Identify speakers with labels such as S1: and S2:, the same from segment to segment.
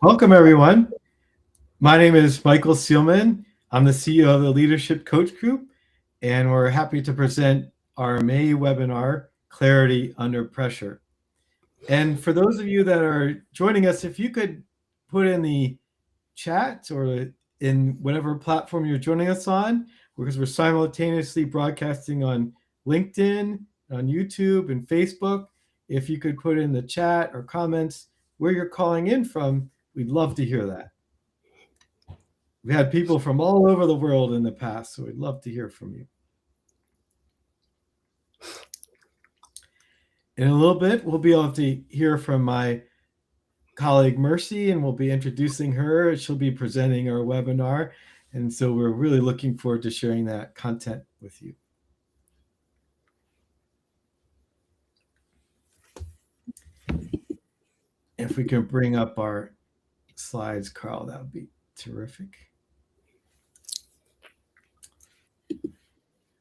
S1: Welcome, everyone. My name is Michael Seelman. I'm the CEO of the Leadership Coach Group, and we're happy to present our May webinar, Clarity Under Pressure. And for those of you that are joining us, if you could put in the chat or in whatever platform you're joining us on, because we're simultaneously broadcasting on LinkedIn, on YouTube, and Facebook. If you could put in the chat or comments where you're calling in from, we'd love to hear that. We had people from all over the world in the past, so we'd love to hear from you. In a little bit, we'll be able to hear from my colleague Mercy, and we'll be introducing her. She'll be presenting our webinar, and so we're really looking forward to sharing that content with you. If we can bring up our slides, Carl, that would be terrific.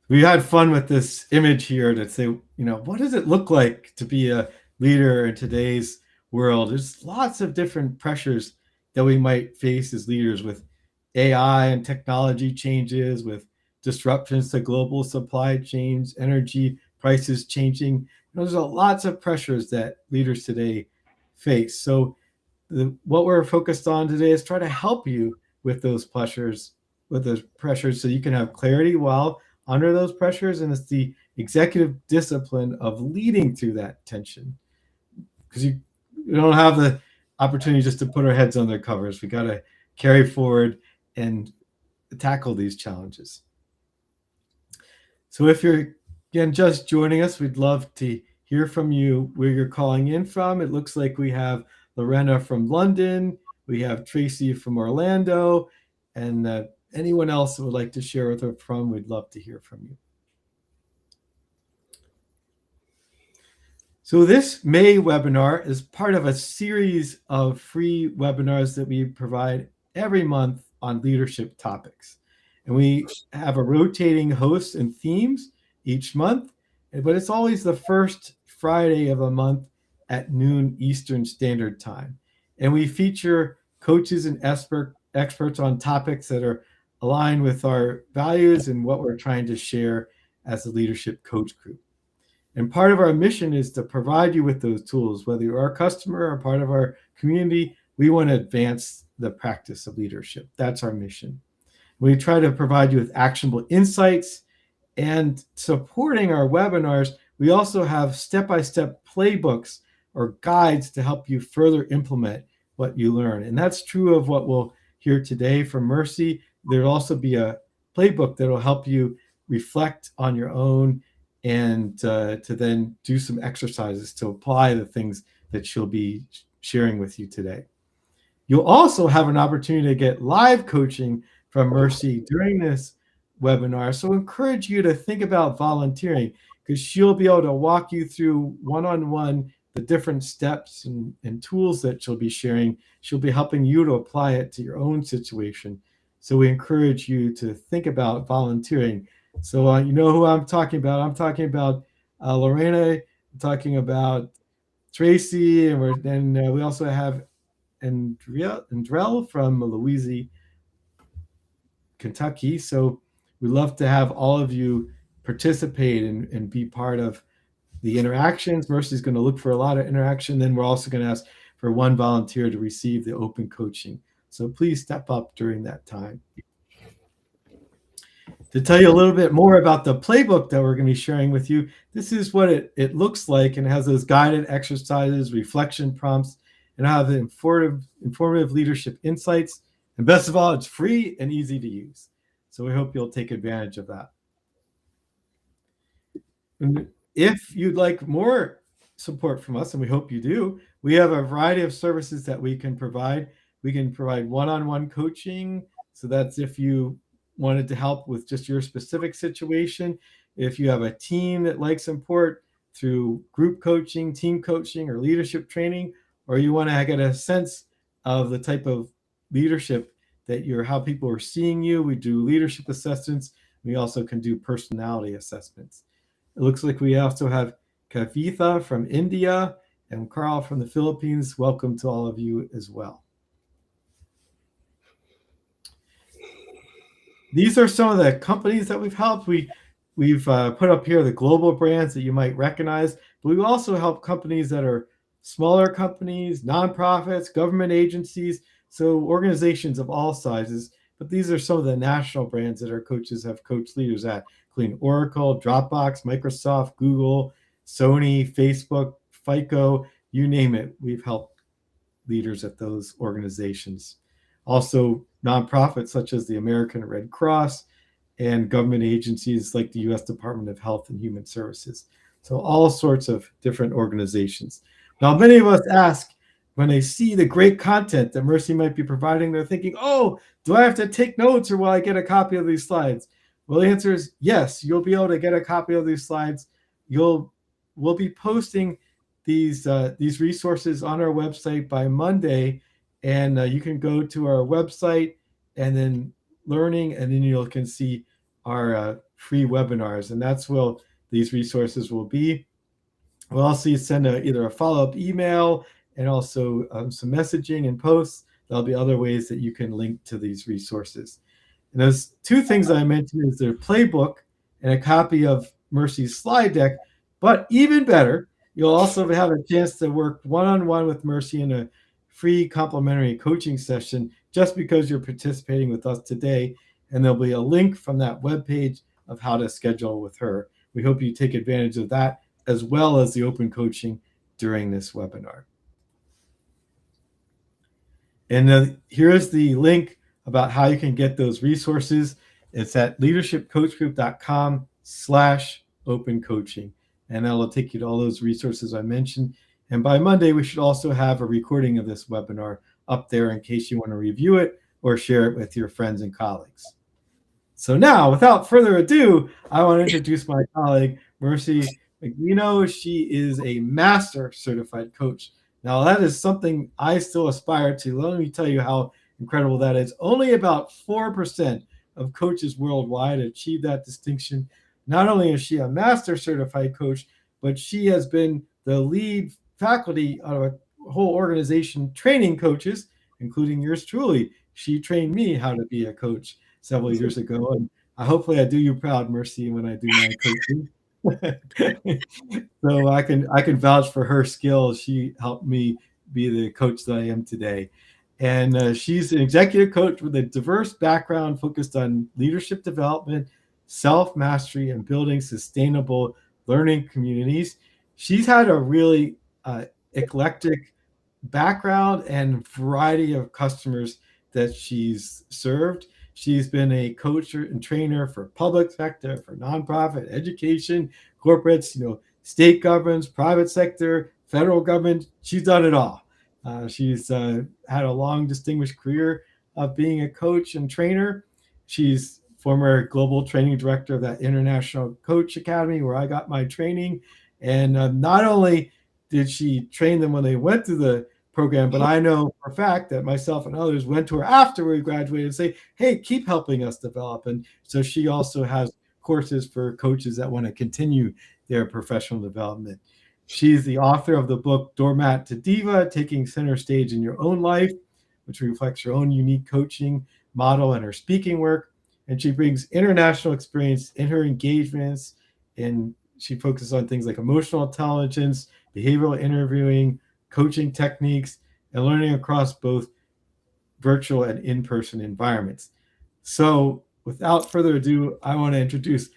S1: We had fun with this image here to say, what does it look like to be a leader in today's world? There's lots of different pressures that we might face as leaders with AI and technology changes, with disruptions to global supply chains, energy prices changing. There's lots of pressures that leaders today face. So what we're focused on today is try to help you with those pressures, so you can have clarity while under those pressures, and it's the executive discipline of leading through that tension, because we don't have the opportunity just to put our heads under covers. We got to carry forward and tackle these challenges. So if you're, again, just joining us, we'd love to hear from you where you're calling in from. It looks like we have Lorena from London, we have Tracy from Orlando, and anyone else that would like to share with her from, we'd love to hear from you. So this May webinar is part of a series of free webinars that we provide every month on leadership topics. And we have a rotating host and themes each month, but it's always the first Friday of a month at noon Eastern Standard Time. And we feature coaches and experts on topics that are aligned with our values and what we're trying to share as a leadership coach group. And part of our mission is to provide you with those tools. Whether you're our customer or part of our community, we want to advance the practice of leadership. That's our mission. We try to provide you with actionable insights, and supporting our webinars, we also have step-by-step playbooks or guides to help you further implement what you learn. And that's true of what we'll hear today from Mercy. There'll also be a playbook that will help you reflect on your own and to then do some exercises to apply the things that she'll be sharing with you today. You'll also have an opportunity to get live coaching from Mercy during this webinar. So I encourage you to think about volunteering, because she'll be able to walk you through one-on-one the different steps and tools that she'll be sharing. She'll be helping you to apply it to your own situation. So we encourage you to think about volunteering. So you know who I'm talking about. I'm talking about Lorena. I'm talking about Tracy, and we also have Andrell from Louisiana, Kentucky. So we'd love to have all of you participate and be part of the interactions. Mercy's going to look for a lot of interaction. Then we're also going to ask for one volunteer to receive the open coaching. So please step up during that time. To tell you a little bit more about the playbook that we're going to be sharing with you, this is what it looks like, and it has those guided exercises, reflection prompts, and I have the informative leadership insights. And best of all, it's free and easy to use. So we hope you'll take advantage of that. And if you'd like more support from us, and we hope you do, we have a variety of services that we can provide. We can provide one-on-one coaching. So that's if you wanted to help with just your specific situation. If you have a team that likes support through group coaching, team coaching, or leadership training, or you want to get a sense of the type of leadership that how people are seeing you, we do leadership assessments. We also can do personality assessments. It looks like we also have Kavitha from India and Carl from the Philippines. Welcome to all of you as well. These are some of the companies that we've helped. We've put up here the global brands that you might recognize, but we also help companies that are smaller companies, nonprofits, government agencies, so organizations of all sizes. But these are some of the national brands that our coaches have coached leaders at, including Oracle, Dropbox, Microsoft, Google, Sony, Facebook, FICO, you name it. We've helped leaders at those organizations. Also, nonprofits such as the American Red Cross and government agencies like the US Department of Health and Human Services. So, all sorts of different organizations. Now, many of us ask when they see the great content that Mercy might be providing, they're thinking, oh, do I have to take notes or will I get a copy of these slides? Well, the answer is yes, you'll be able to get a copy of these slides. We'll be posting these resources on our website by Monday, and you can go to our website and then learning, and then you can see our free webinars, and that's where these resources will be. We'll also send either a follow-up email and also some messaging and posts. There'll be other ways that you can link to these resources. And those two things that I mentioned is their playbook and a copy of Mercy's slide deck. But even better, you'll also have a chance to work one-on-one with Mercy in a free complimentary coaching session just because you're participating with us today. And there'll be a link from that webpage of how to schedule with her. We hope you take advantage of that as well as the open coaching during this webinar. And here's the link about how you can get those resources. It's at leadershipcoachgroup.com/open coaching. And that will take you to all those resources I mentioned. And by Monday, we should also have a recording of this webinar up there in case you want to review it or share it with your friends and colleagues. So now, without further ado, I want to introduce my colleague, Mercy Maglino. She is a master certified coach. Now, that is something I still aspire to. Let me tell you how incredible that is. Only about 4% of coaches worldwide achieve that distinction. Not only is she a master certified coach, but she has been the lead faculty of a whole organization training coaches, including yours truly. She trained me how to be a coach several years ago, and hopefully I do you proud, Mercy, when I do my coaching. So I can vouch for her skills. She helped me be the coach that I am today. And she's an executive coach with a diverse background focused on leadership development, self-mastery, and building sustainable learning communities. She's had a really eclectic background and variety of customers that she's served. She's been a coach and trainer for public sector, for nonprofit, education, corporates, state governments, private sector, federal government. She's done it all. She's had a long, distinguished career of being a coach and trainer. She's former global training director of that International Coach Academy where I got my training. And not only did she train them when they went through the program, but I know for a fact that myself and others went to her after we graduated and say, hey, keep helping us develop. And so she also has courses for coaches that want to continue their professional development. She's the author of the book Doormat to Diva, Taking Center Stage in Your Own Life, which reflects her own unique coaching model and her speaking work. And she brings international experience in her engagements, and she focuses on things like emotional intelligence, behavioral interviewing, coaching techniques, and learning across both virtual and in-person environments. So without further ado, I want to introduce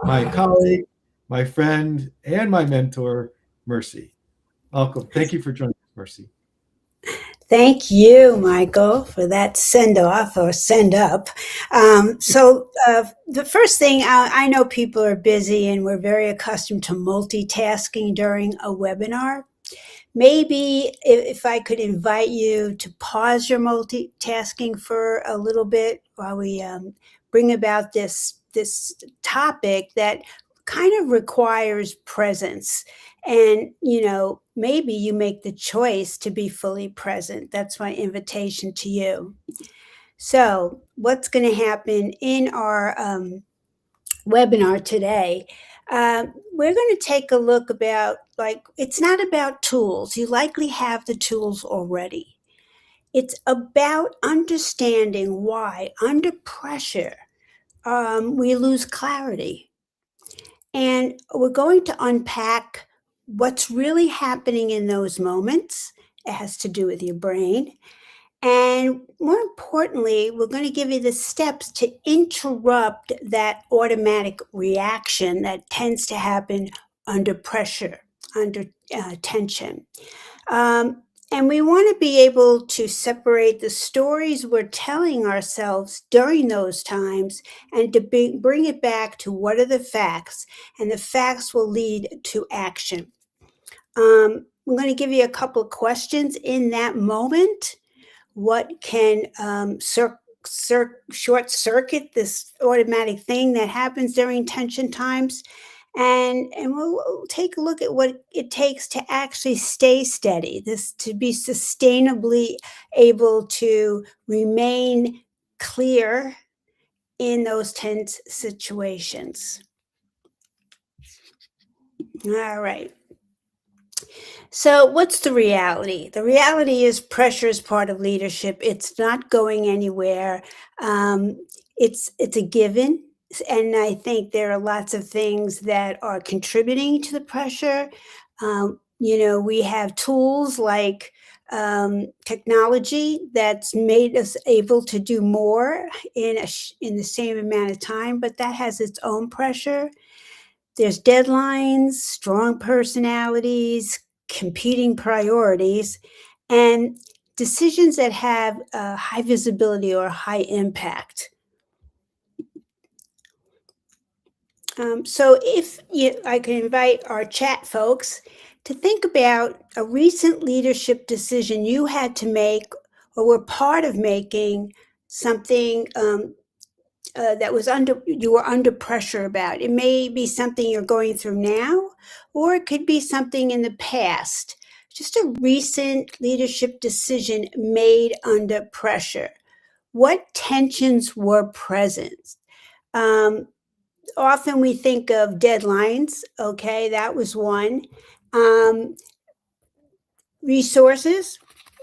S1: my colleague, my friend, and my mentor, Mercy. Welcome. Thank you for joining us, Mercy.
S2: Thank you, Michael, for that send-off or send-up. The first thing, I know people are busy and we're very accustomed to multitasking during a webinar. Maybe if I could invite you to pause your multitasking for a little bit while we bring about this topic that kind of requires presence. And, maybe you make the choice to be fully present. That's my invitation to you. So what's going to happen in our webinar today? We're going to take a look about, it's not about tools. You likely have the tools already. It's about understanding why, under pressure, we lose clarity. And we're going to unpack what's really happening in those moments. It has to do with your brain. And more importantly, we're going to give you the steps to interrupt that automatic reaction that tends to happen under pressure, under tension. And we want to be able to separate the stories we're telling ourselves during those times and to bring it back to what are the facts, and the facts will lead to action. I'm going to give you a couple of questions in that moment. What can short circuit this automatic thing that happens during tension times? And we'll take a look at what it takes to actually stay steady, this to be sustainably able to remain clear in those tense situations. All right. So, what's the reality? The reality is pressure is part of leadership. It's not going anywhere. It's a given, and I think there are lots of things that are contributing to the pressure. We have tools like technology that's made us able to do more in the same amount of time, but that has its own pressure. There's deadlines, strong personalities, competing priorities, and decisions that have high visibility or high impact. So I can invite our chat folks to think about a recent leadership decision you had to make or were part of making, something that you were under pressure about. It may be something you're going through now, or it could be something in the past. Just a recent leadership decision made under pressure. What tensions were present? Often we think of deadlines. Okay, that was one. Resources,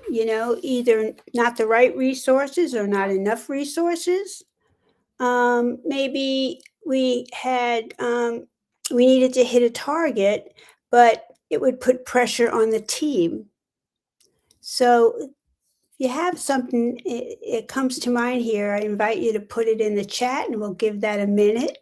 S2: either not the right resources or not enough resources. Maybe we needed to hit a target, but it would put pressure on the team. So if you have something, it comes to mind here, I invite you to put it in the chat and we'll give that a minute.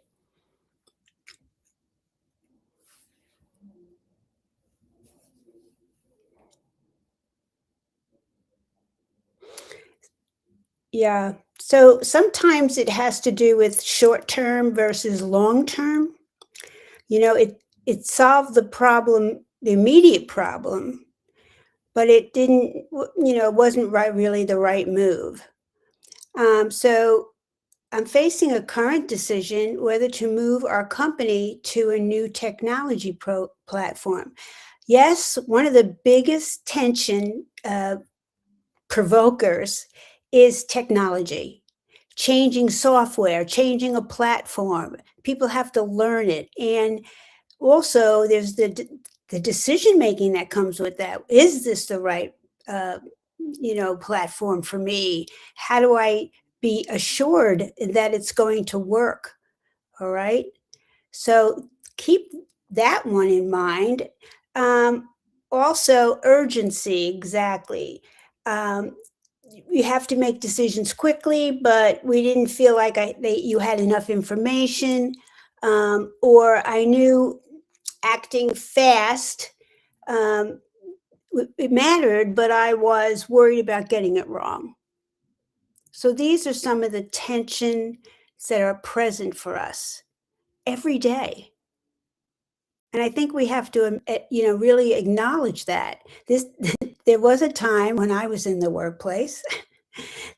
S2: Yeah. So sometimes it has to do with short term versus long term. It solved the problem, the immediate problem, but it didn't, wasn't really the right move. So I'm facing a current decision whether to move our company to a new technology platform. Yes, one of the biggest tension provokers is technology, changing software, changing a platform. People have to learn it. And also, there's the decision making that comes with that. Is this the right platform for me? How do I be assured that it's going to work? All right. So keep that one in mind. Also, urgency, exactly. You have to make decisions quickly, but we didn't feel like you had enough information, or I knew acting fast, it mattered, but I was worried about getting it wrong. So these are some of the tensions that are present for us every day. And I think we have to, really acknowledge that. There was a time when I was in the workplace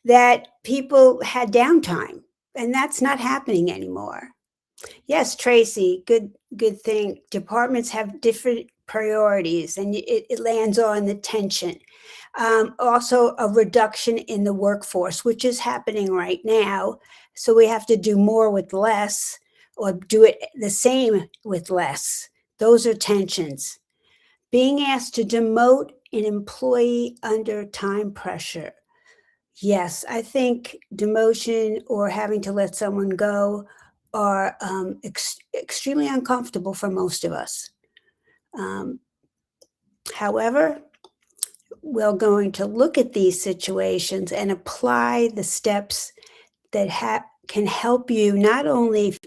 S2: that people had downtime, and that's not happening anymore. Yes, Tracy, good thing. Departments have different priorities, and it lands on the tension. Also, a reduction in the workforce, which is happening right now. So we have to do more with less, or do it the same with less. Those are tensions. Being asked to demote an employee under time pressure. Yes, I think demotion or having to let someone go are extremely uncomfortable for most of us. However, we're going to look at these situations and apply the steps that can help you not only,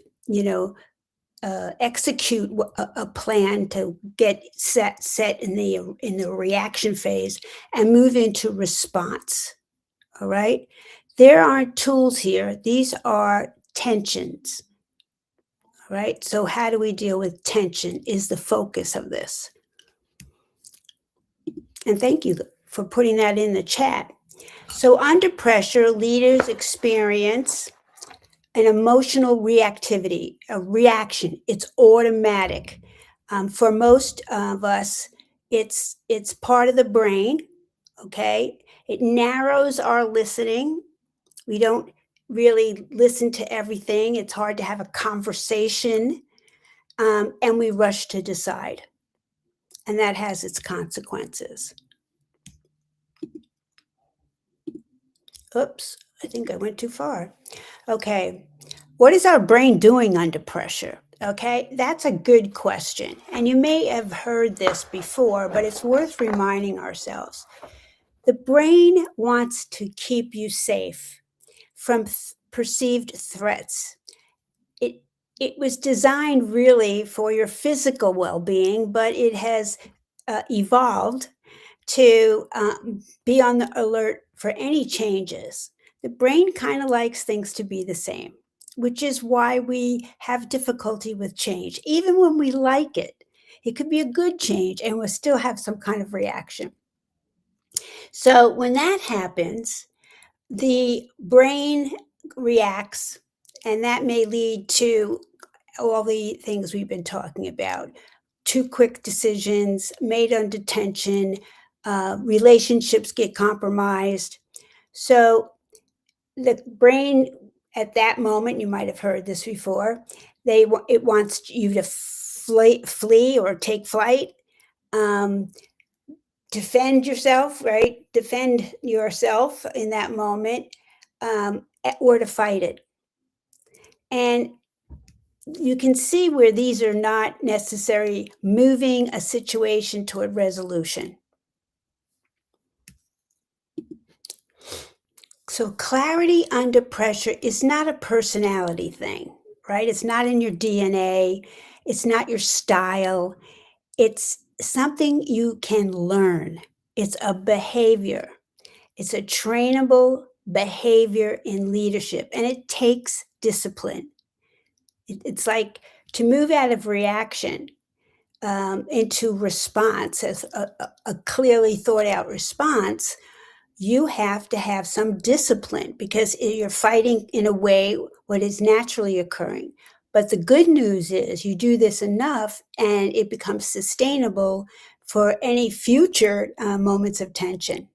S2: execute a plan to get set in the reaction phase and move into response. All right. There aren't tools here. These are tensions. All right. So how do we deal with tension is the focus of this. And thank you for putting that in the chat. So under pressure, leaders experience an emotional reactivity, a reaction. It's automatic. For most of us, it's part of the brain. Okay. It narrows our listening. We don't really listen to everything. It's hard to have a conversation, and we rush to decide. And that has its consequences. Oops, I think I went too far. Okay. What is our brain doing under pressure? Okay, that's a good question. And you may have heard this before, but it's worth reminding ourselves. The brain wants to keep you safe from perceived threats. It was designed really for your physical well-being, but it has evolved to be on the alert for any changes. The brain kind of likes things to be the same, which is why we have difficulty with change. Even when we like it, it could be a good change and we'll still have some kind of reaction. So when that happens, the brain reacts, and that may lead to all the things we've been talking about. Too quick decisions made under tension, relationships get compromised. So the brain at that moment, you might have heard this before, it wants you to flee or take flight, defend yourself, right? Defend yourself in that moment, or to fight it. And you can see where these are not necessarily moving a situation toward resolution. So clarity under pressure is not a personality thing, right? It's not in your DNA. It's not your style. It's something you can learn. It's a behavior. It's a trainable behavior in leadership, and it takes discipline. It's like to move out of reaction into response, as a clearly thought out response. You have to have some discipline because you're fighting in a way what is naturally occurring. But the good news is you do this enough and it becomes sustainable for any future moments of tension.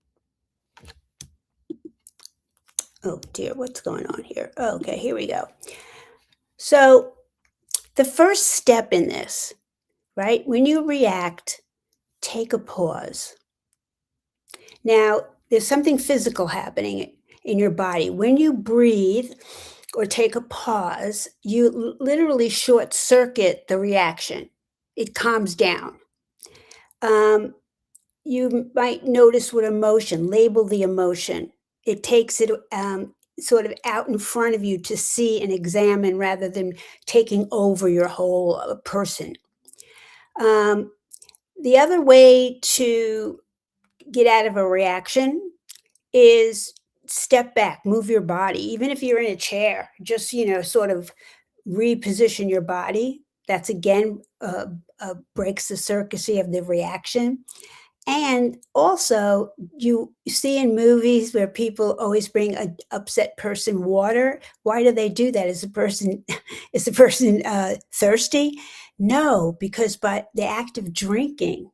S2: Oh dear, what's going on here? Okay, here we go. So the first step in this, right? When you react, take a pause. Now, there's something physical happening in your body. When you breathe or take a pause, you literally short circuit the reaction. It calms down. You might notice what emotion, label the emotion. It takes it sort of out in front of you to see and examine rather than taking over your whole person. The other way to get out of a reaction is step back, move your body. Even if you're in a chair, just, sort of reposition your body. That's again breaks the circuitry of the reaction. And also, you see in movies where people always bring an upset person water. Why do they do that? Is the person thirsty? No, because by the act of drinking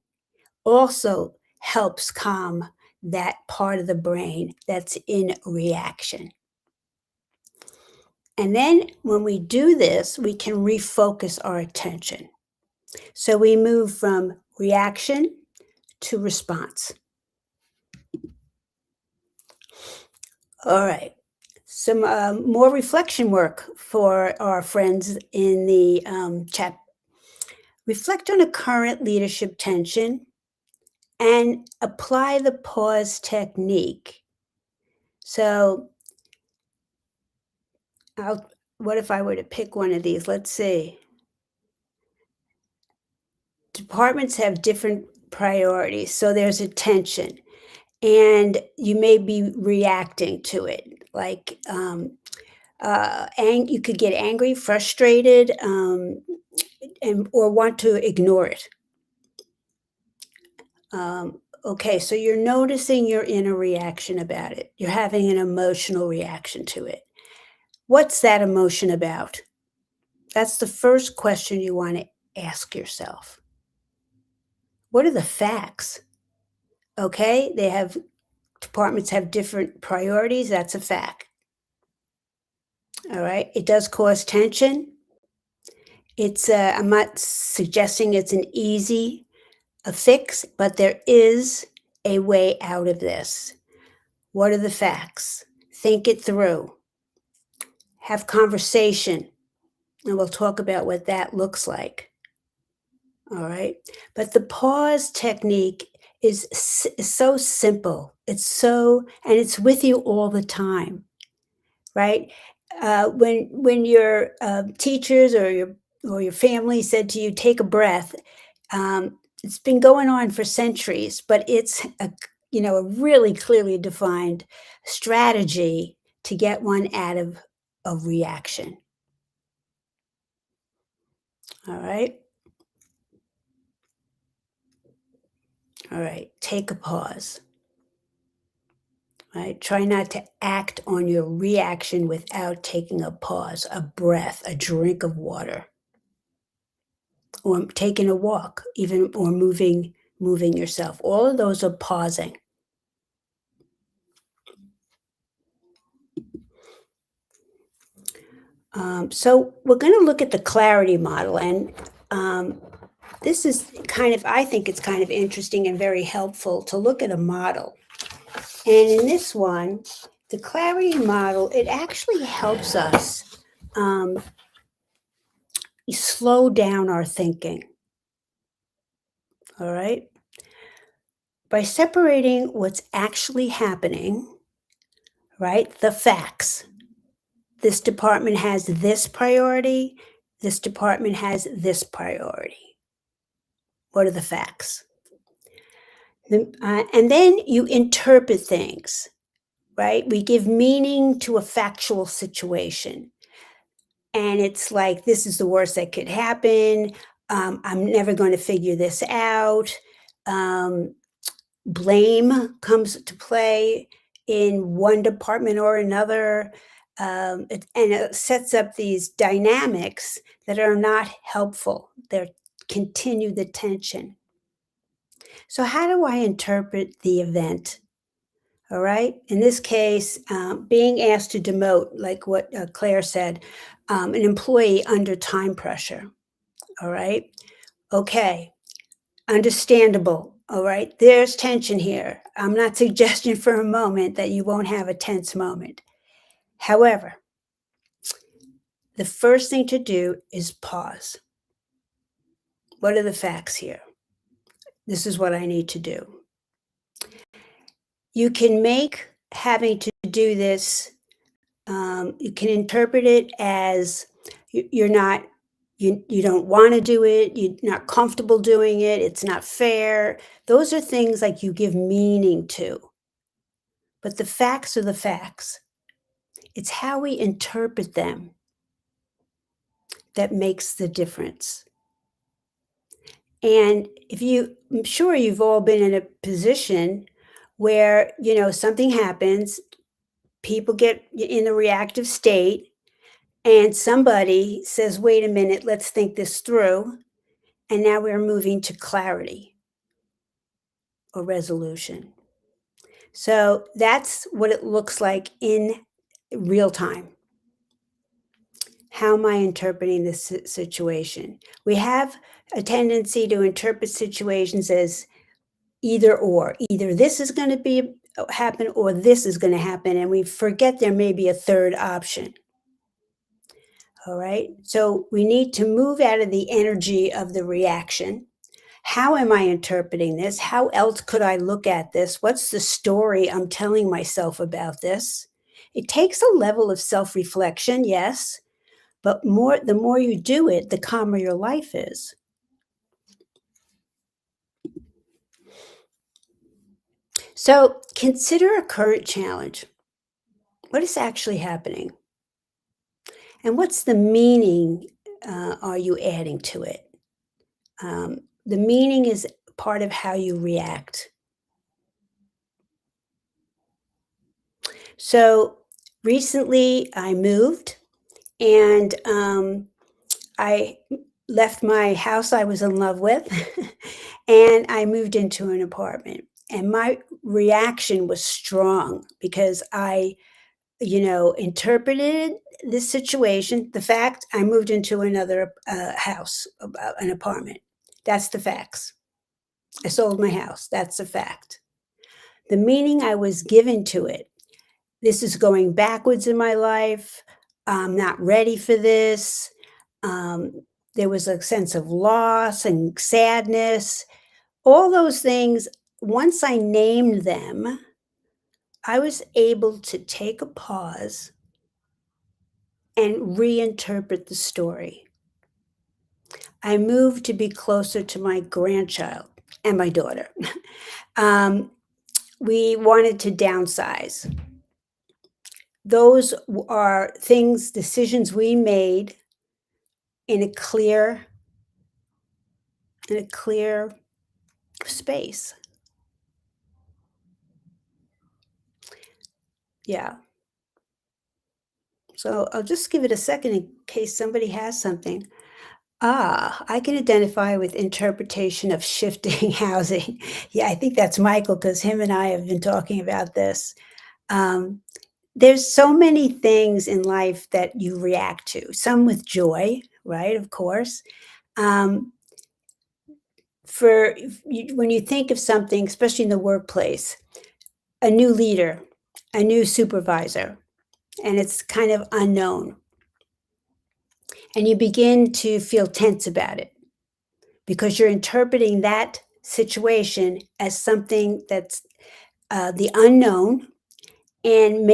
S2: also helps calm that part of the brain that's in reaction. And then when we do this, we can refocus our attention. So we move from reaction to response. All right. Some more reflection work for our friends in the chat. Reflect on a current leadership tension and apply the pause technique. So, what if I were to pick one of these? Let's see. Departments have different priorities, so there's a tension, and you may be reacting to it. Like, you could get angry, frustrated, and or want to ignore it. Okay, so you're noticing you're in a reaction about it. You're having an emotional reaction to it. What's that emotion about? That's the first question you want to ask yourself. What are the facts? Okay, departments have different priorities. That's a fact. All right, it does cause tension. I'm not suggesting it's an easy a fix, but there is a way out of this. What are the facts? Think it through. Have conversation, and we'll talk about what that looks like. All right. But the pause technique is so simple. And it's with you all the time, right? When your teachers or your family said to you, take a breath, it's been going on for centuries, but it's a really clearly defined strategy to get one out of a reaction. All right. All right. Take a pause. Right. Try not to act on your reaction without taking a pause, a breath, a drink of water, or taking a walk, even or moving yourself. All of those are pausing. So we're going to look at the clarity model, and this is I think it's kind of interesting and very helpful to look at a model. And in this one, the clarity model, it actually helps us slow down our thinking. All right? By separating what's actually happening, right? The facts. This department has this priority. This department has this priority. What are the facts? And then you interpret things, right? We give meaning to a factual situation. And it's like, this is the worst that could happen. I'm never going to figure this out. Blame comes to play in one department or another. And it sets up these dynamics that are not helpful. They continue the tension. So how do I interpret the event? All right. In this case, being asked to demote, like what Claire said, an employee under time pressure. All right. Okay. Understandable. All right. There's tension here. I'm not suggesting for a moment that you won't have a tense moment. However, the first thing to do is pause. What are the facts here? This is what I need to do. You can make having to do this, you can interpret it as you don't want to do it, you're not comfortable doing it, it's not fair. Those are things like you give meaning to. But the facts are the facts. It's how we interpret them that makes the difference. And I'm sure you've all been in a position where, something happens, people get in a reactive state, and somebody says, wait a minute, let's think this through. And now we're moving to clarity or resolution. So that's what it looks like in real time. How am I interpreting this situation? We have a tendency to interpret situations as either or. Either this is going to be happen or this is going to happen, and we forget there may be a third option. All right. So we need to move out of the energy of the reaction. How am I interpreting this? How else could I look at this? What's the story I'm telling myself about this? It takes a level of self-reflection, yes, but the more you do it, the calmer your life is. So consider a current challenge. What is actually happening? And what's the meaning are you adding to it? The meaning is part of how you react. So recently I moved and I left my house I was in love with and I moved into an apartment. And my reaction was strong because I, interpreted this situation, the fact I moved into another house, an apartment. That's the facts. I sold my house. That's a fact. The meaning I was given to it, this is going backwards in my life. I'm not ready for this. Um, there was a sense of loss and sadness. All those things, once I named them, I was able to take a pause and reinterpret the story. I moved to be closer to my grandchild and my daughter. um, we wanted to downsize. Those are things, decisions we made in a clear space. Yeah. So I'll just give it a second in case somebody has something. I can identify with interpretation of shifting housing. Yeah, I think that's Michael because him and I have been talking about this. Um, there's so many things in life that you react to, some with joy, right? Of course. Um, when you think of something, especially in the workplace, a new leader, a new supervisor, and it's kind of unknown. And you begin to feel tense about it because you're interpreting that situation as something that's the unknown and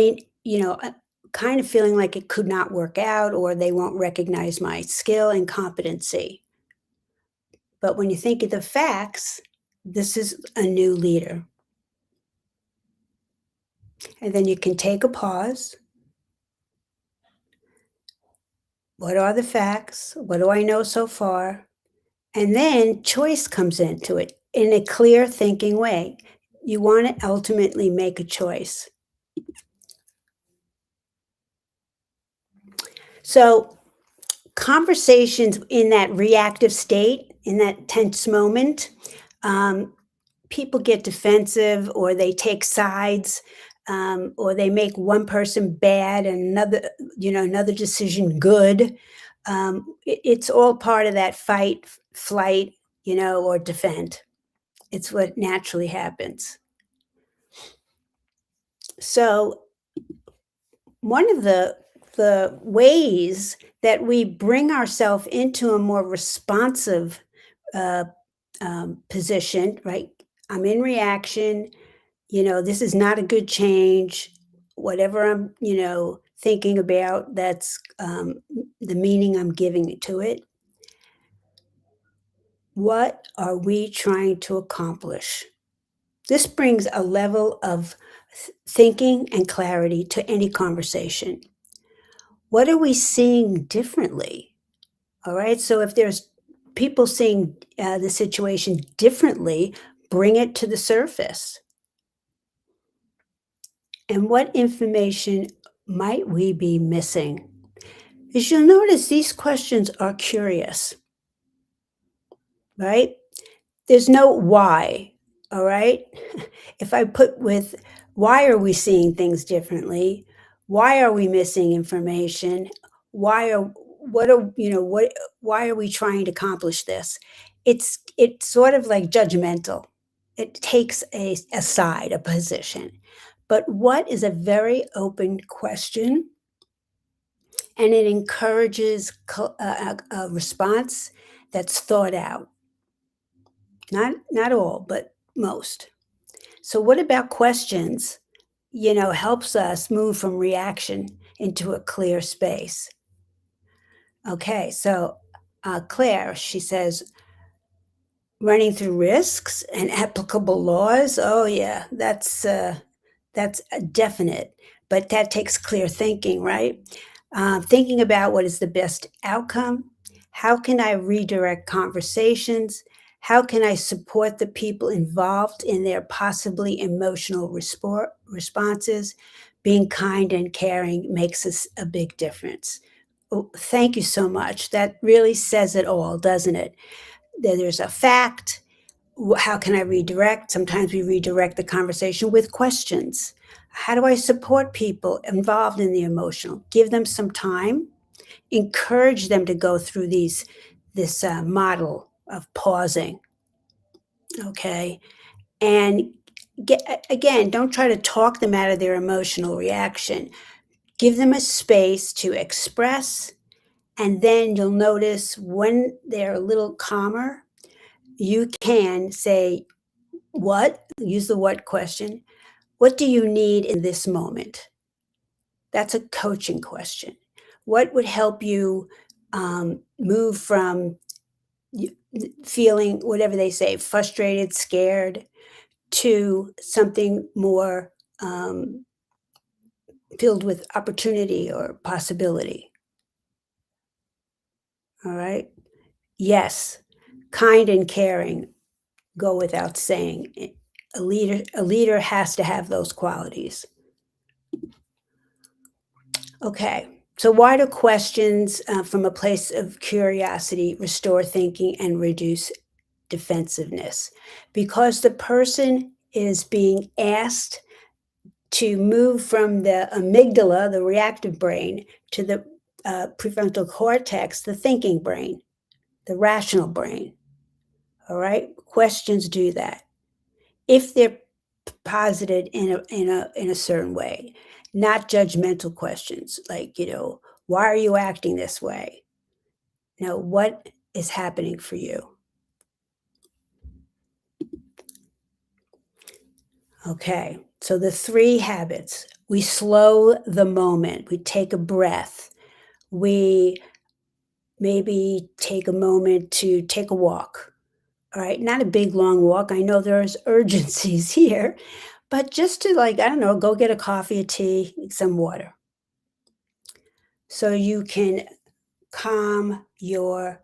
S2: kind of feeling like it could not work out or they won't recognize my skill and competency. But when you think of the facts, this is a new leader. And then you can take a pause. What are the facts? What do I know so far? And then choice comes into it in a clear thinking way. You want to ultimately make a choice. So, conversations in that reactive state, in that tense moment, um, people get defensive or they take sides, or they make one person bad and another decision good. It's all part of that fight, flight, or defend. It's what naturally happens. So one of the ways that we bring ourselves into a more responsive uh, position, right? I'm in reaction. This is not a good change. Whatever I'm, thinking about, that's the meaning I'm giving to it. What are we trying to accomplish? This brings a level of thinking and clarity to any conversation. What are we seeing differently? All right. So if there's people seeing the situation differently, bring it to the surface. And what information might we be missing? As you'll notice, these questions are curious, right? There's no why, all right? If I put with why are we seeing things differently? Why are we missing information? Why are what are you know what why are we trying to accomplish this? It's sort of like judgmental. it takes a side, a position. But what is a very open question, and it encourages a response that's thought out. Not all, but most. So what about questions, helps us move from reaction into a clear space? Okay, so Claire, she says, running through risks and applicable laws. Oh yeah, that's a definite, but that takes clear thinking, right? Thinking about what is the best outcome. How can I redirect conversations? How can I support the people involved in their possibly emotional responses? Being kind and caring makes us a big difference. Oh, thank you so much. That really says it all, doesn't it? There's a fact. How can I redirect? Sometimes we redirect the conversation with questions. How do I support people involved in the emotional? Give them some time, encourage them to go through this model of pausing, okay? And again, don't try to talk them out of their emotional reaction. Give them a space to express, and then you'll notice when they're a little calmer, you can say, what? Use the what question. What do you need in this moment? That's a coaching question. What would help you move from feeling, whatever they say, frustrated, scared, to something more filled with opportunity or possibility? All right. Yes, kind and caring go without saying. A leader has to have those qualities. Okay. So why do questions from a place of curiosity restore thinking and reduce defensiveness? Because the person is being asked to move from the amygdala, the reactive brain, to the prefrontal cortex, the thinking brain, the rational brain. All right? Questions do that. If they're posited in a certain way, not judgmental questions like, why are you acting this way? Now, what is happening for you? Okay, so the 3 habits. We slow the moment. We take a breath. We maybe take a moment to take a walk. All right, not a big long walk. I know there's urgencies here, but just to, like, I don't know, go get a coffee, a tea, some water. So you can calm the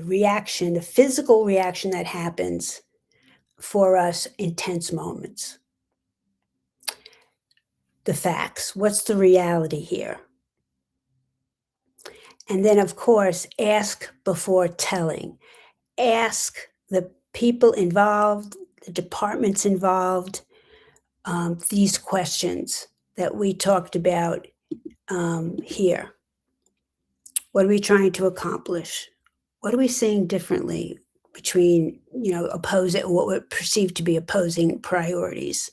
S2: reaction, the physical reaction that happens for us in tense moments. The facts. What's the reality here? And then, of course, ask before telling. Ask the people involved, the departments involved, these questions that we talked about here. What are we trying to accomplish? What are we seeing differently between, opposing what we perceive to be opposing priorities,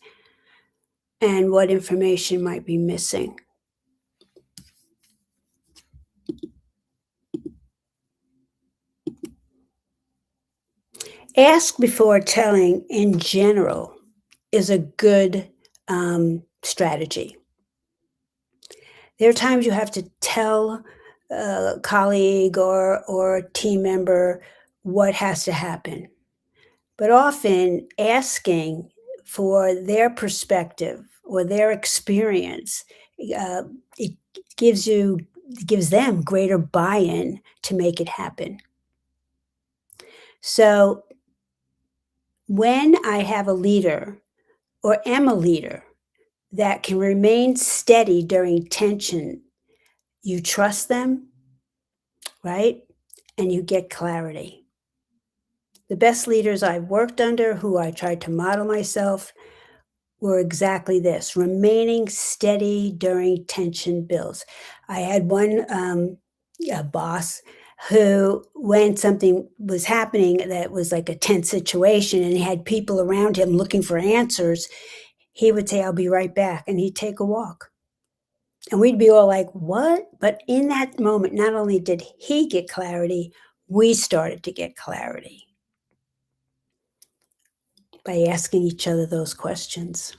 S2: and what information might be missing? Ask before telling in general is a good strategy. There are times you have to tell a colleague or a team member what has to happen. But often asking for their perspective or their experience, it gives them greater buy-in to make it happen. So when I have a leader or am a leader that can remain steady during tension, you trust them, right? And you get clarity. The best leaders I've worked under, who I tried to model myself, were exactly this, remaining steady during tension builds. I had one boss who, when something was happening that was like a tense situation and he had people around him looking for answers, he would say, "I'll be right back," and he'd take a walk. And we'd be all like, "What?" But in that moment, not only did he get clarity, we started to get clarity by asking each other those questions.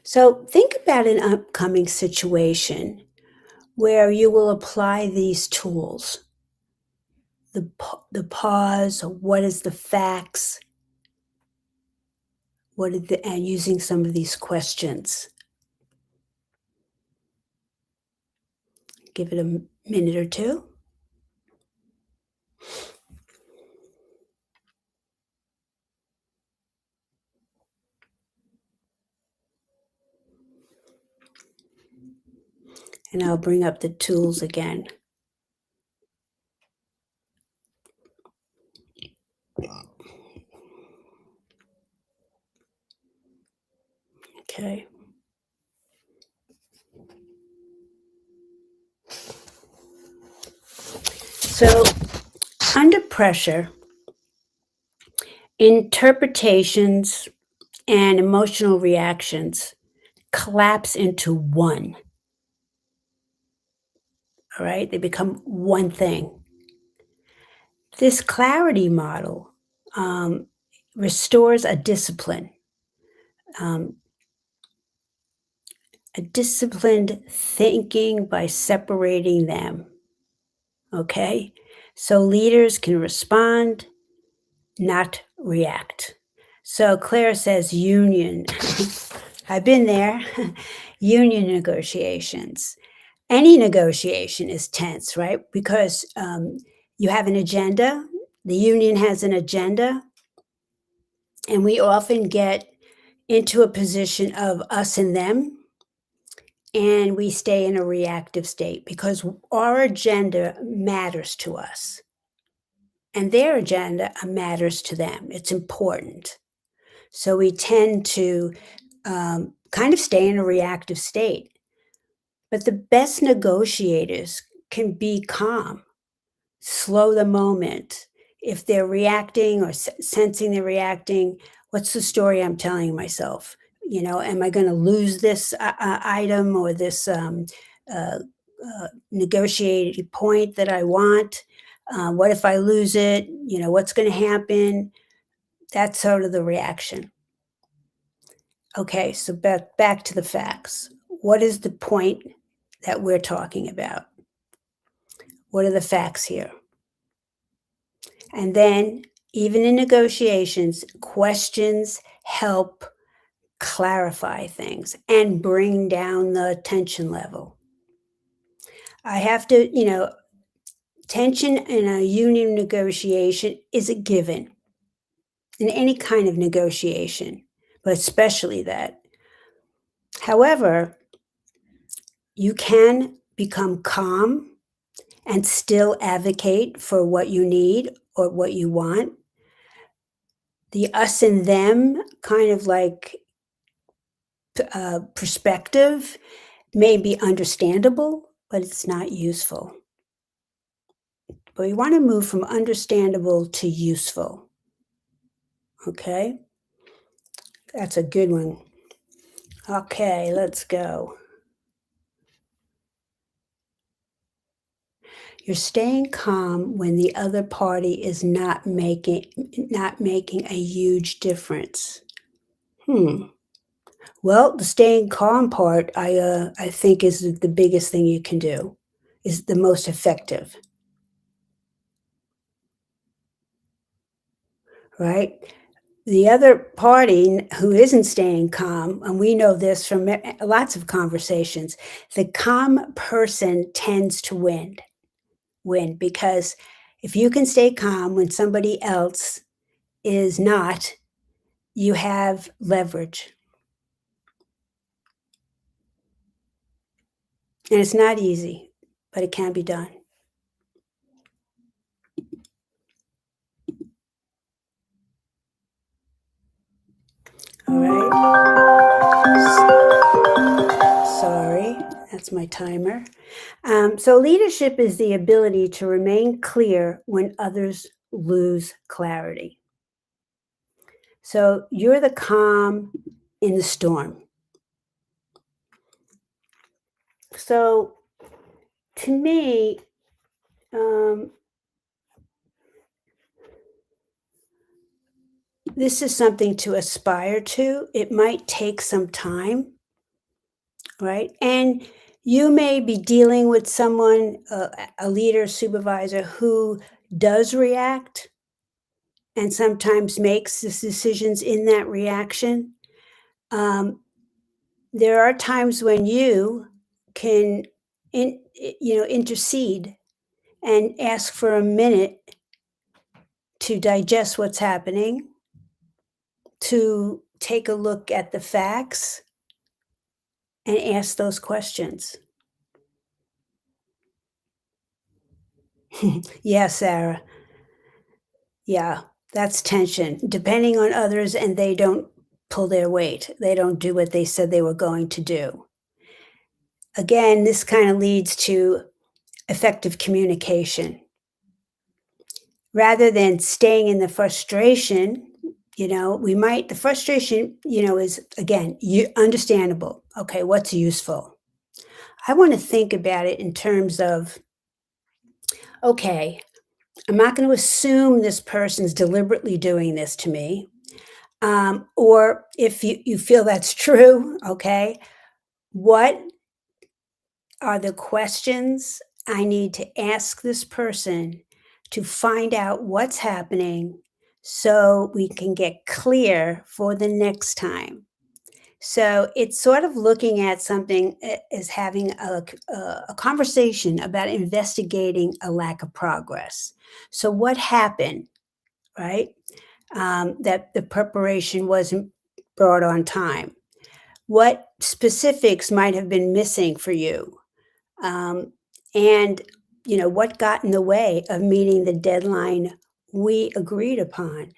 S2: So think about an upcoming situation where you will apply these tools. The pause, what is the facts, and using some of these questions. Give it a minute or two. And I'll bring up the tools again. Okay. So, under pressure, interpretations and emotional reactions collapse into one. All right? They become one thing. This clarity model restores a discipline, um, a disciplined thinking by separating them. Okay? So leaders can respond, not react. So Claire says union. I've been there. Union negotiations. Any negotiation is tense, right? Because you have an agenda. The union has an agenda. And we often get into a position of us and them, and we stay in a reactive state because our agenda matters to us and their agenda matters to them. It's important. So we tend to kind of stay in a reactive state. But the best negotiators can be calm, slow the moment. If they're reacting or sensing they're reacting, what's the story I'm telling myself? You know, am I going to lose this item or this negotiated point that I want? What if I lose it? You know, what's going to happen? That's sort of the reaction. Okay, so back to the facts. What is the point that we're talking about? What are the facts here? And then, even in negotiations, questions help clarify things and bring down the tension level. I have to, tension in a union negotiation is a given in any kind of negotiation, but especially that. However, you can become calm and still advocate for what you need or what you want. The us and them kind of like perspective may be understandable, but it's not useful. But we want to move from understandable to useful. Okay? That's a good one. Okay, let's go. You're staying calm when the other party is not making a huge difference. Well, the staying calm part, I think, is the biggest thing you can do, is the most effective. Right? The other party who isn't staying calm, and we know this from lots of conversations, the calm person tends to win because if you can stay calm when somebody else is not, you have leverage. And it's not easy, but it can be done. All right. Sorry. That's my timer. So leadership is the ability to remain clear when others lose clarity. So you're the calm in the storm. So to me, this is something to aspire to. It might take some time, right? And you may be dealing with someone, a leader, supervisor who does react and sometimes makes the decisions in that reaction. There are times when you can intercede and ask for a minute to digest what's happening, to take a look at the facts and ask those questions. Yeah, Sarah. Yeah, that's tension. Depending on others, and they don't pull their weight. They don't do what they said they were going to do. Again, this kind of leads to effective communication. Rather than staying in the frustration, the frustration, is again, understandable. Okay, what's useful? I want to think about it in terms of, okay, I'm not going to assume this person's deliberately doing this to me. Or if you feel that's true, okay, what are the questions I need to ask this person to find out what's happening so we can get clear for the next time? So it's sort of looking at something as having a conversation about investigating a lack of progress. So what happened, right? That the preparation wasn't brought on time. What specifics might have been missing for you? And what got in the way of meeting the deadline we agreed upon?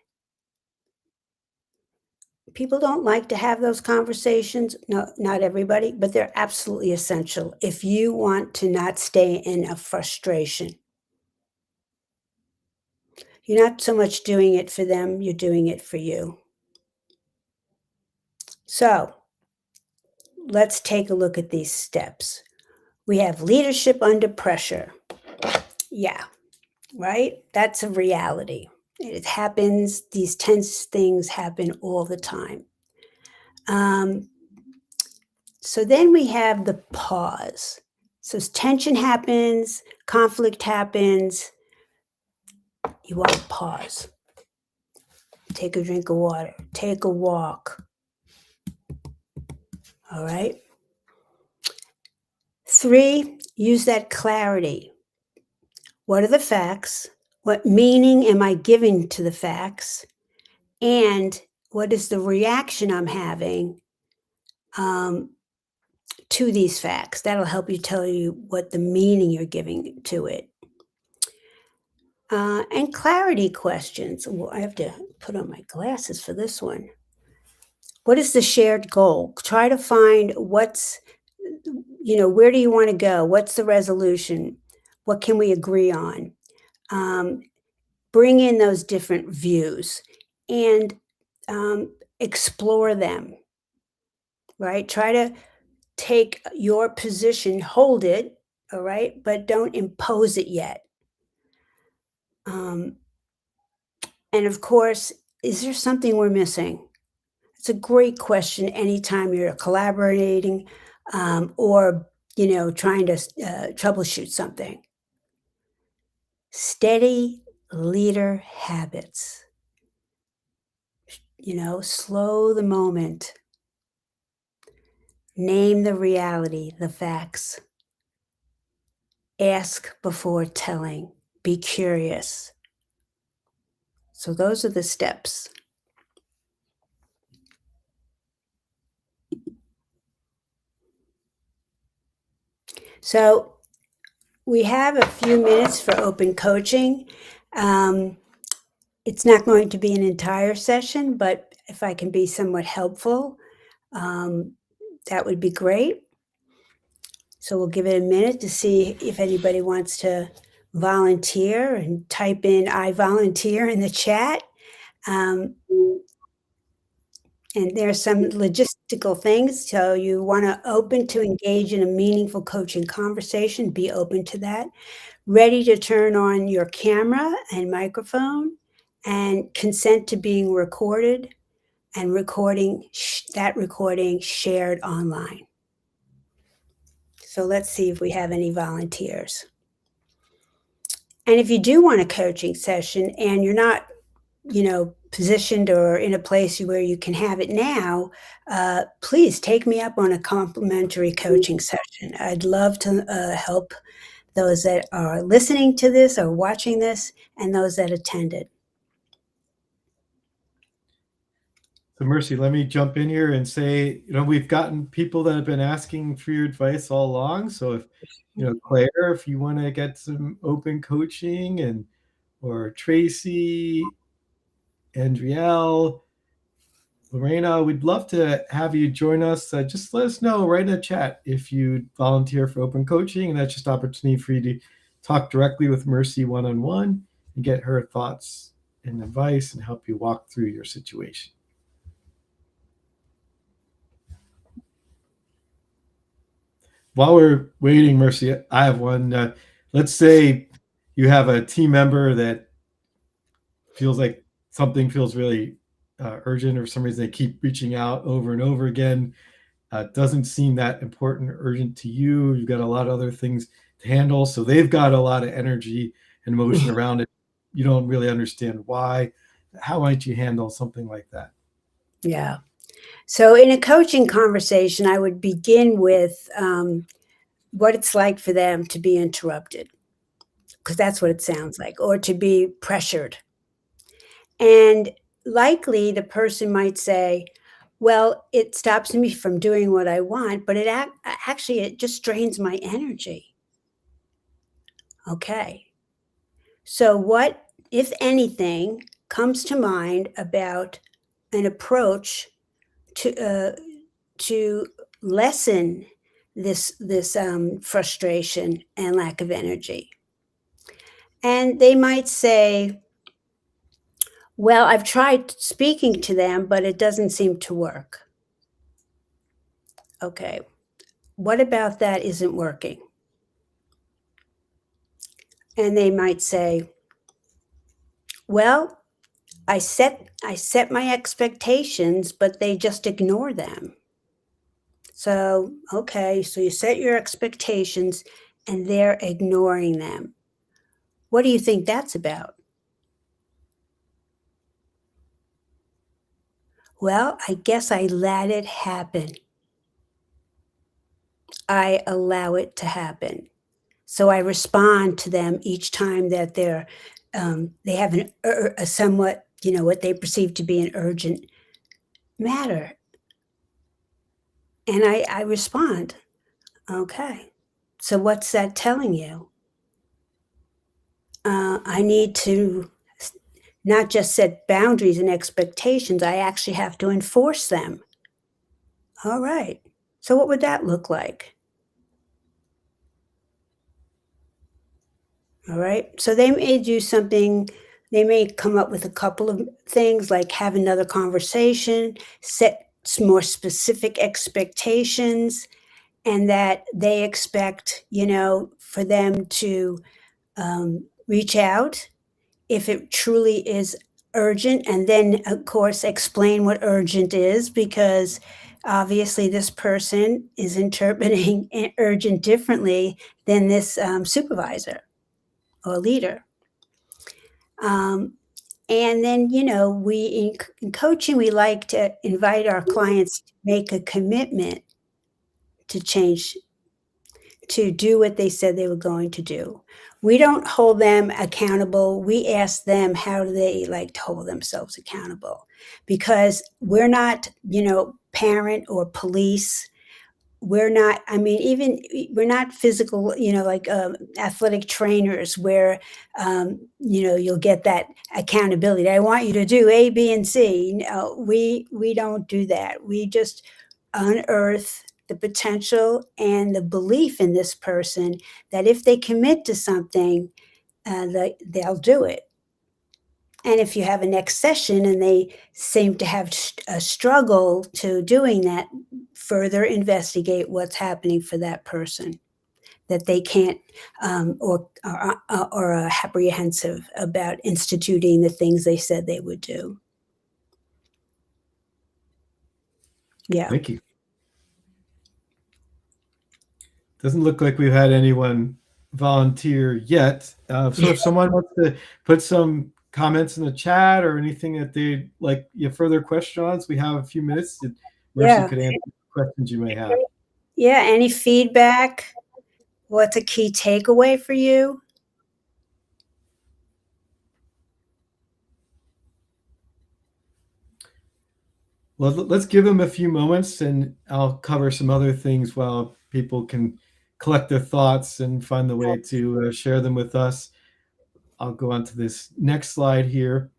S2: People don't like to have those conversations. No, not everybody, but they're absolutely essential if you want to not stay in a frustration. You're not so much doing it for them, you're doing it for you. So let's take a look at these steps. We have leadership under pressure. Yeah, right? That's a reality. It happens, these tense things happen all the time. So then we have the pause. So tension happens, conflict happens. You want to pause. Take a drink of water, take a walk. All right. 3, use that clarity. What are the facts? What meaning am I giving to the facts? And what is the reaction I'm having to these facts? That'll help you tell you what the meaning you're giving to it. And clarity questions. Well, I have to put on my glasses for this one. What is the shared goal? Try to find what's, where do you want to go? What's the resolution? What can we agree on? Bring in those different views and explore them, right? Try to take your position, hold it, all right, but don't impose it yet. And of course, is there something we're missing? It's a great question anytime you're collaborating or, trying to troubleshoot something. Steady leader habits. Slow the moment. Name the reality, the facts. Ask before telling. Be curious. So those are the steps. So we have a few minutes for open coaching. It's not going to be an entire session, but if I can be somewhat helpful, that would be great. So we'll give it a minute to see if anybody wants to volunteer and type in "I volunteer" in the chat. Um, and there's some logistical things. So you want to open to engage in a meaningful coaching conversation, be open to that. Ready to turn on your camera and microphone and consent to being recorded and that recording shared online. So let's see if we have any volunteers. And if you do want a coaching session and you're not, positioned or in a place where you can have it now, please take me up on a complimentary coaching session. I'd love to help those that are listening to this or watching this and those that attended.
S1: So Mercy, let me jump in here and say, we've gotten people that have been asking for your advice all along. So if, Claire, if you want to get some open coaching or Tracy, Andrielle, Lorena, we'd love to have you join us. Just let us know right in the chat if you volunteer for open coaching. And that's just an opportunity for you to talk directly with Mercy one-on-one and get her thoughts and advice and help you walk through your situation. While we're waiting, Mercy, I have one. Let's say you have a team member that feels like something feels really urgent, or for some reason they keep reaching out over and over again. Doesn't seem that important or urgent to you. You've got a lot of other things to handle. So they've got a lot of energy and emotion around it. You don't really understand why. How might you handle something like that?
S2: Yeah. So in a coaching conversation, I would begin with what it's like for them to be interrupted, because that's what it sounds like, or to be pressured. And likely the person might say, well, it stops me from doing what I want, but actually it just drains my energy. Okay. So what, if anything, comes to mind about an approach to lessen this frustration and lack of energy? And they might say, well, I've tried speaking to them, but it doesn't seem to work. Okay. What about that isn't working? And they might say, well, I set my expectations, but they just ignore them. So, okay, so you set your expectations and they're ignoring them. What do you think that's about? Well, I guess I let it happen. I allow it to happen. So I respond to them each time that they have a somewhat, what they perceive to be an urgent matter. And I respond, okay. So what's that telling you? I need to not just set boundaries and expectations, I actually have to enforce them. All right. So what would that look like? All right. So they may do something, they may come up with a couple of things like have another conversation, set more specific expectations, and that they expect, for them to reach out if it truly is urgent. And then, of course, explain what urgent is, because obviously this person is interpreting urgent differently than this supervisor or leader. And then, we in coaching, we like to invite our clients to make a commitment to change, to do what they said they were going to do. We don't hold them accountable. We ask them how do they like to hold themselves accountable, because we're not, parent or police. We're not, we're not physical, like athletic trainers where, you'll get that accountability. I want you to do A, B, and C. No, we don't do that. We just unearth the potential and the belief in this person that if they commit to something, they'll do it. And if you have a next session and they seem to have a struggle to doing that, further investigate what's happening for that person, that they can't or are apprehensive about instituting the things they said they would do. Yeah.
S1: Thank you. Doesn't look like we've had anyone volunteer yet. So if someone wants to put some comments in the chat or anything that they'd like you further questions, we have a few minutes. Mercy could answer questions you may have.
S2: Yeah. Any feedback? What's a key takeaway for you?
S1: Well, let's give them a few moments and I'll cover some other things while people can collect their thoughts and find the way to share them with us. I'll go on to this next slide here.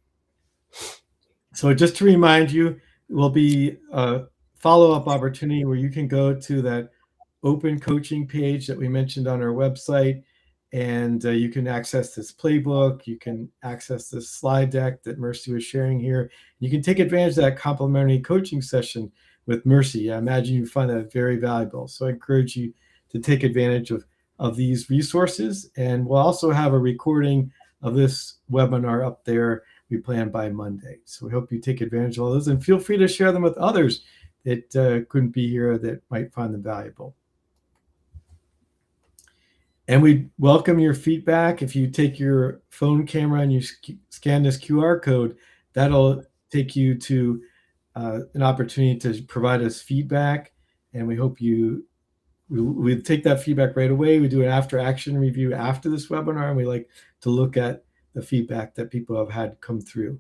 S1: So just to remind you, it will be a follow-up opportunity where you can go to that open coaching page that we mentioned on our website, and you can access this playbook. You can access this slide deck that Mercy was sharing here. You can take advantage of that complimentary coaching session with Mercy. I imagine you find that very valuable. So I encourage you to take advantage of these resources. And we'll also have a recording of this webinar up there, we plan by Monday. So we hope you take advantage of all those and feel free to share them with others that couldn't be here that might find them valuable. And we welcome your feedback. If you take your phone camera and you scan this QR code, that'll take you to an opportunity to provide us feedback. And we hope we take that feedback right away. We do an after action review after this webinar, and we like to look at the feedback that people have had come through.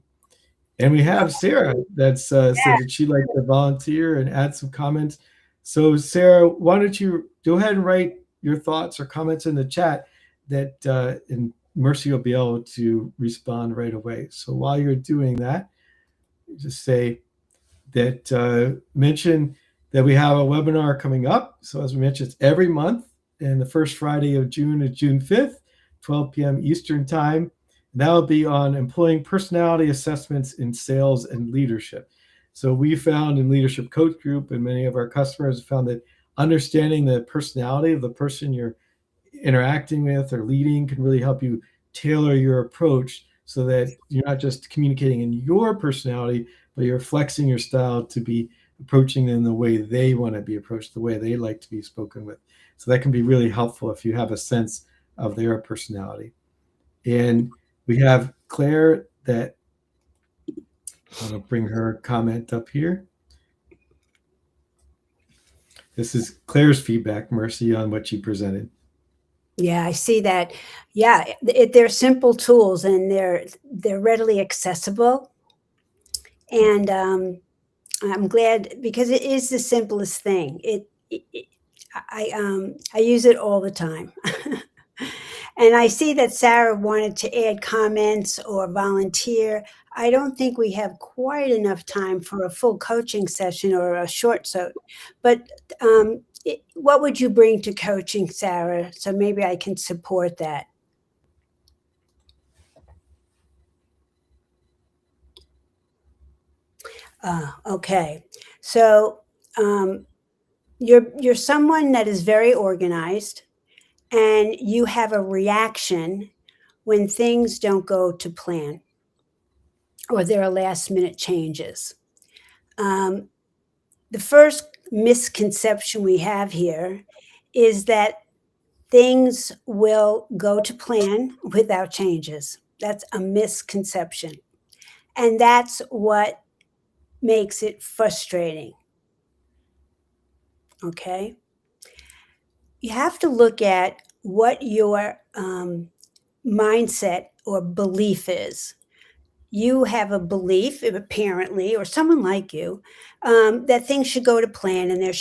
S1: And we have Sarah that's said that she'd like to volunteer and add some comments. So Sarah, why don't you go ahead and write your thoughts or comments in the chat that and Mercy will be able to respond right away. So while you're doing that, just say that mention that we have a webinar coming up. So as we mentioned, it's every month, and the first Friday of June is June 5th, 12 p.m. Eastern time. And that will be on employing personality assessments in sales and leadership. So we found in Leadership Coach Group, and many of our customers found that understanding the personality of the person you're interacting with or leading can really help you tailor your approach so that you're not just communicating in your personality, but you're flexing your style to be approaching them the way they want to be approached, the way they like to be spoken with. So that can be really helpful if you have a sense of their personality. And we have Claire that I'm going to bring her comment up here. This is Claire's feedback, Mercy, on what you presented.
S2: Yeah, I see that. Yeah, they're simple tools and they're readily accessible. And I'm glad because it is the simplest thing. I use it all the time. And I see that Sarah wanted to add comments or volunteer. I don't think we have quite enough time for a full coaching session or a short so, but what would you bring to coaching, Sarah? So maybe I can support that. Okay. So you're someone that is very organized, and you have a reaction when things don't go to plan or there are last minute changes. The first misconception we have here is that things will go to plan without changes. That's a misconception. And that's what makes it frustrating. Okay? You have to look at what your mindset or belief is. You have a belief, apparently, or someone like you, that things should go to plan and there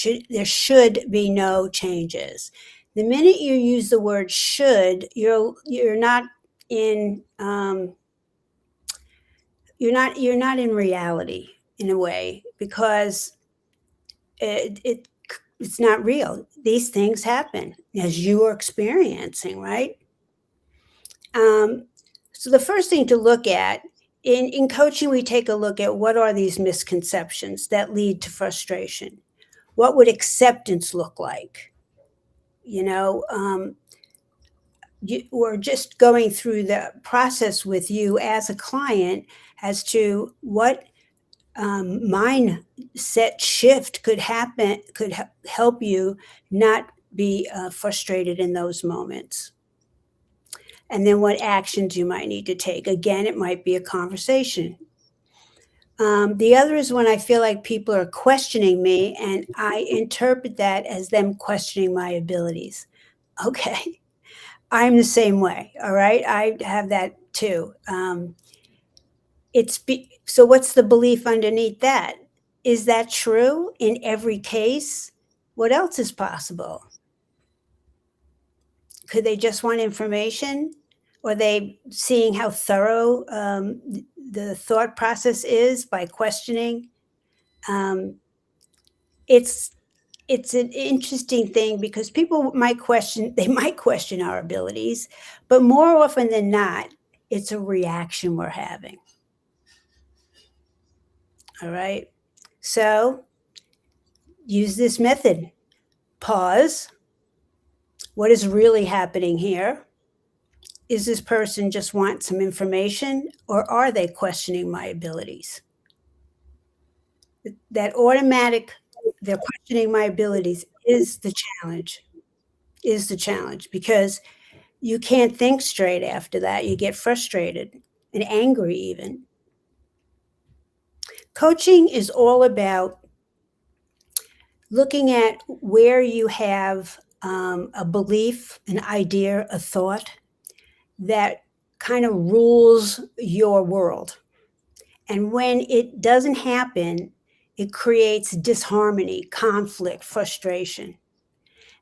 S2: should be no changes. The minute you use the word should, you're not in you're not in reality in a way, because it it's not real. These things happen as you are experiencing, right? So the first thing to look at in coaching, we take a look at what are these misconceptions that lead to frustration. What would acceptance look like? You know, we're just going through the process with you as a client as to what mindset shift could happen, could help you not be frustrated in those moments. And then what actions you might need to take. Again, it might be a conversation. The other is when I feel like people are questioning me, and I interpret that as them questioning my abilities. Okay, I'm the same way. All right, I have that too. So what's the belief underneath that? Is that true in every case? What else is possible? Could they just want information? Or are they seeing how thorough the thought process is by questioning? It's it's an interesting thing because people might question our abilities, but more often than not, it's a reaction we're having. All right. So use this method. Pause. What is really happening here? Is this person just want some information, or are they questioning my abilities? That automatic, they're questioning my abilities is the challenge, because you can't think straight after that. You get frustrated and angry even. Coaching is all about looking at where you have a belief, an idea, a thought that kind of rules your world. And when it doesn't happen, it creates disharmony, conflict, frustration.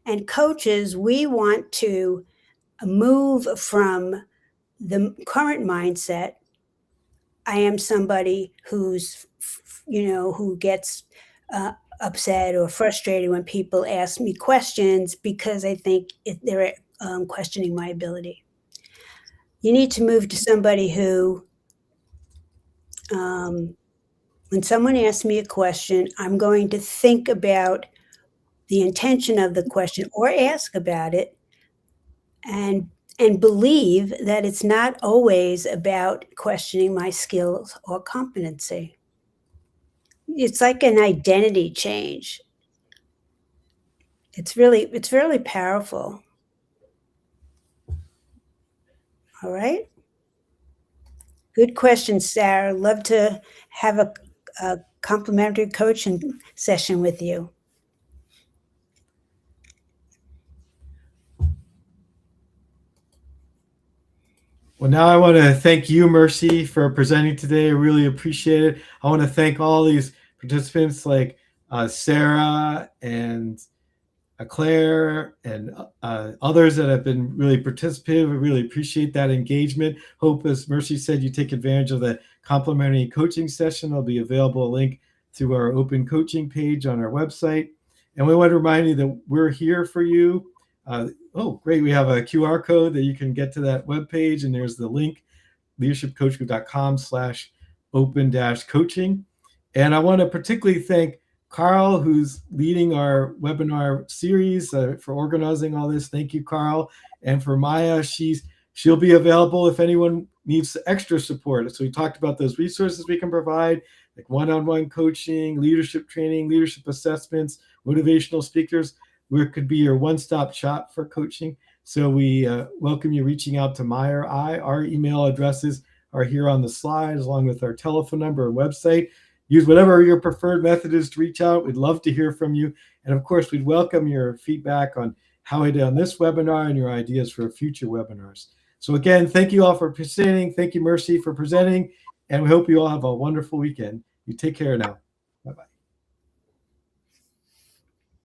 S2: And coaches, we want to move from the current mindset. I am somebody who's, who gets upset or frustrated when people ask me questions because I think they're questioning my ability. You need to move to somebody who, when someone asks me a question, I'm going to think about the intention of the question or ask about it, and believe that it's not always about questioning my skills or competency. It's like an identity change. It's really powerful. All right. Good question, Sarah. Love to have a complimentary coaching session with you.
S1: Well, now I want to thank you, Mercy, for presenting today. I really appreciate it. I want to thank all these participants like Sarah and Claire and others that have been really participative. I really appreciate that engagement. Hope, as Mercy said, you take advantage of the complimentary coaching session. There'll be available a link to our open coaching page on our website. And we want to remind you that we're here for you. Oh, great. We have a QR code that you can get to that webpage, and there's the link, leadershipcoachgroup.com/open-coaching. And I want to particularly thank Carl, who's leading our webinar series for organizing all this. Thank you, Carl. And for Maya, she'll be available if anyone needs extra support. So we talked about those resources we can provide, like one-on-one coaching, leadership training, leadership assessments, motivational speakers. We could be your one-stop shop for coaching. So we welcome you reaching out to Maya or I. Our email addresses are here on the slide, along with our telephone number and website. Use whatever your preferred method is to reach out. We'd love to hear from you. And of course, we'd welcome your feedback on how I did on this webinar and your ideas for future webinars. So again, thank you all for participating. Thank you, Mercy, for presenting. And we hope you all have a wonderful weekend. You take care now.